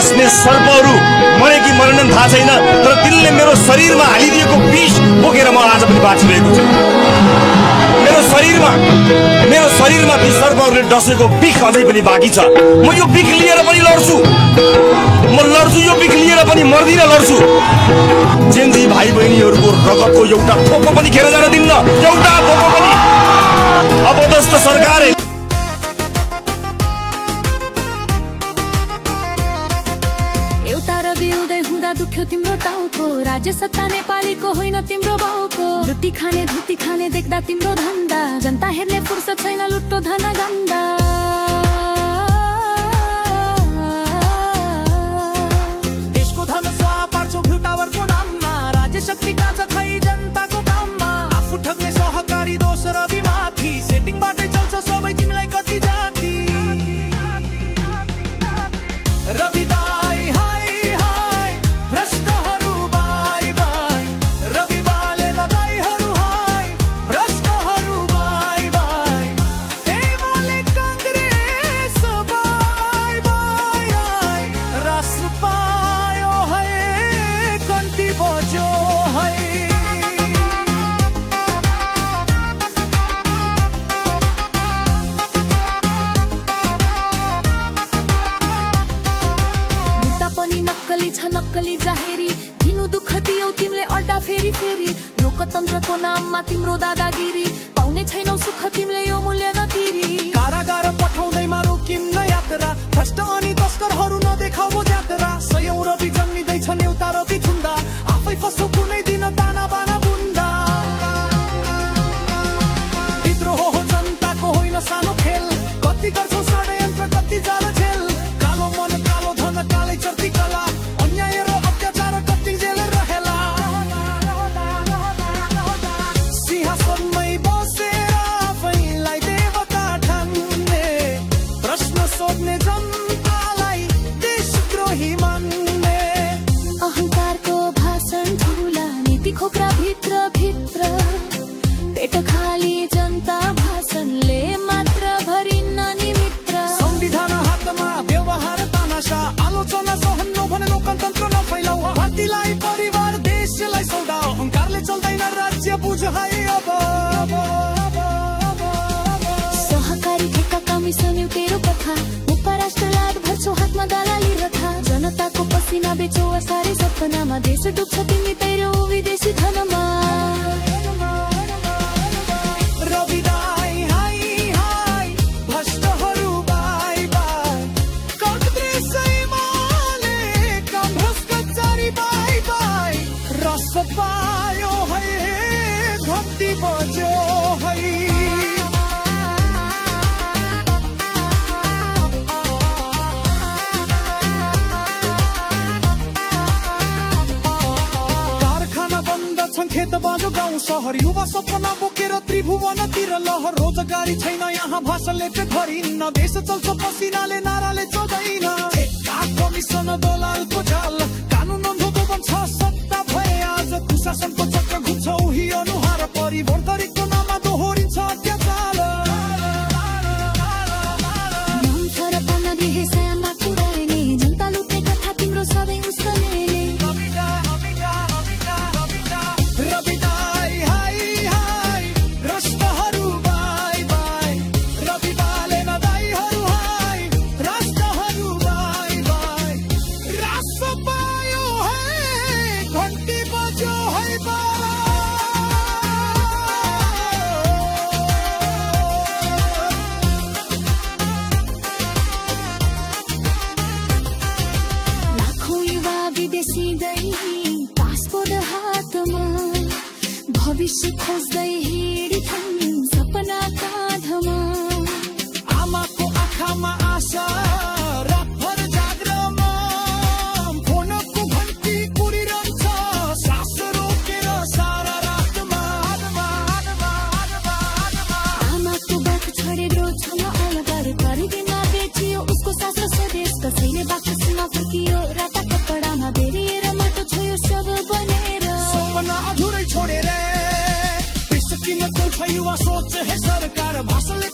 डस्ने सर्पहरू मरे कि मरेनन् थाहा छैन, तर तिनले मेरो शरीरमा हालिदिएको विष बोकेर म आज पनि बाँचिरहेको छु। मेरो शरीरमा ती सर्पहरूले डसेको बिख अझै पनि बाँकी छ। म यो बिख लिएर पनि लड्छु, यो बिख लिएर पनि मर्दिन लड्छु। जेन्जी भाइ बहिनीहरूको रगतको एउटा थोपो पनि खेर जान दिन्न, एउटा थोपो पनि। अपदस्थ सरकार एउटा रवि उदय हुँदा दुख्यो तिम्रो टाउको, राज्य सत्ता नेपालीको होइन तिम्रो बाउको। लुटी खाने धुती खाने देख्दा तिम्रो धन्दा, जनता हेर्ने फुर्सद छैन लुट्टो धन गन्दा। देशको धन स्वाहा पार्छौ भ्यू टावरको नाममा, राज्य शक्ति कान्छ खै जनताको काममा। आफू ठग्ने सहकारी दोष रवि माथि, सेटिङबाटै चल्छ सबै तिमीलाई कति जाति। रवि दाइ हाय हाय, भ्रष्टहरू बाई बाई। रवि बालेन दाइहरू हाय, भ्रष्टहरू bye bye. Emale Congress bye bye. राष्ट्र पायो है कन्ती बज्यो है। नक्कली छ नक्कली जाहेरी, दिनु दुःख दियौ तिमीले अड्डा फेरि फेरि। लोकतन्त्रको नाममा तिम्रो दादागिरी, पाउने छैनौ सुख तिमीले यो मूल्य नतिरी। कारागार पठाउँदैमा रोकिन्न यात्रा, भ्रष्ट अनि तस्करहरू नदेखाउ जात्रा। सयौं रवि जन्मिँदैछन् एउटा रवि छुन्दा, आफै फसौ कुनै दिन दाना बाना बुन्दा। विद्रोह हो जनताको होइन सानो खेल, कति गर्छौ षड्यन्त्र कति जाल झेल। कालो मन कालो धन कालै चर्ती कला, अन्याय र अत्याचार कति जेल रहेला। सिंहासनमै बसेर आफैलाई देवता ठान्ने, प्रश्न सोध्ने जनतालाई देशद्रोही मान्ने। अहङ्कारको भाषण ठुला, नीति खोक्रा भित्र भित्र। पेट खाली जनता भाषणले मात्र भरिन्न नि मित्र। संविधान हातमा व्यवहार तानासा, आलोचना सहन्नु भने लोकतन्त्र नफैलाउ। पार्टीलाई परिवार देशलाई सौदा, अहङ्कारले चल्दैन राज्य बुझ है अब। सहकारी ठेक्का कमिसन तेरो कथा, उपराष्ट्र लाड भर्छौ हातमा दलाली रथा। जनताको पसिना बेचौ सारे सपनामा, देश डुब्छ तिमी तेरो विदेशी धनमा। रवि दाइ हाय हाय, भ्रष्टहरू बाई बाई। कांग्रेस एमाले का भ्रष्टाचारी बाई बाई। रस पायो है घन्टी बज्यो है। कारखाना बन्द छन्, खेत बाँझो गाउँ सहर। युवा सपना बोकेर त्रिभुवनतिर लहर। रोजगारी छैन यहाँ, भाषणले चाहिँ भरिन्न। देश चल्छ पसिनाले, नाराले चल्दैन। कमिसन दलालको जाल, कानुन अन्धो बन्छ सत्ता भए आज। कुशासनको चक्र घुम्छ उही अनुहार, परिवर्तनको नाममा दोहोरिन्छ अत्याचार। जनता लुट्ने कथा तिम्रो सधैँ उस्कने। रवि दाइ हाय हाय, भ्रष्टहरू बाई बाई। रवि बालेन दाइहरू हाय, भ्रष्टहरू बाई बाई। राष्ट्र पायो है घन्टी बज्यो है बा। लाखौं युवा विदेशी गई पासपोर्ट हातमा, भविष्य खोज्दै हिँडिछन् सपना काँधमा। आमाको आँखामा आशा, रातभर जाग्रमा। फोनको घन्टी कुरिरहन्छ, सास रोकेर सारा रातमा। आमाको बाख छोडेर छमा अलगार गरिदिन बेचियो उसको सास र स्वदेश। कसैले बाकसमा फर्कियो राता कपडामा बेरिएर माटो छोयो सब बनेर। सपना अधुरै छोडेर किन युवा सोच है सरकार, भाषणले